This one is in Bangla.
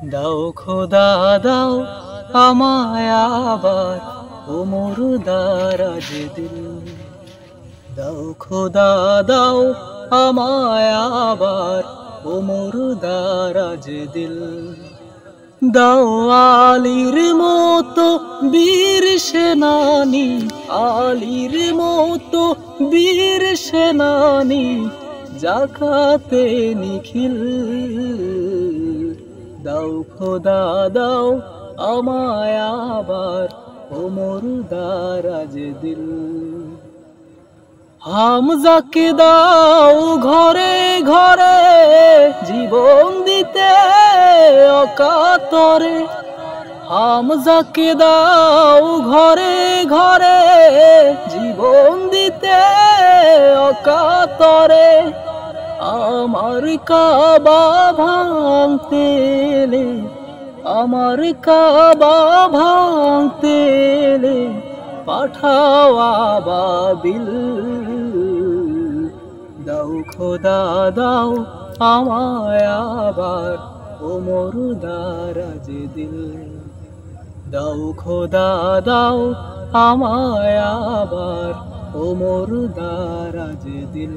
দাও খোদা দাও আমায় আবার ও মুর্দারাজ দিল। দাও খোদা দাও আমায় আবার ও মুর্দারাজ দিল। দাও আলীর মতো বীর সেনানী, আলীর মতো বীর সেনানী জাকাতে নিখিল। দাও খোদা দাও আমায় আবার ও মুর্দারাজ দিল। হামজাকে দাও ঘরে ঘরে জীবন দিতে অকাতরে। হামজাকে দাও ঘরে ঘরে জীবন দিতে অকাতরে। আমার কাবা ভাঙতে এলে, আমার কাবা ভাঙতে এলে পাঠাও আবাবিল। দাও খোদা দাও আমায় আবার ও মুর্দারাজ দিল। দাও খোদা দাও আমায় আবার ও মুর্দারাজ দিল।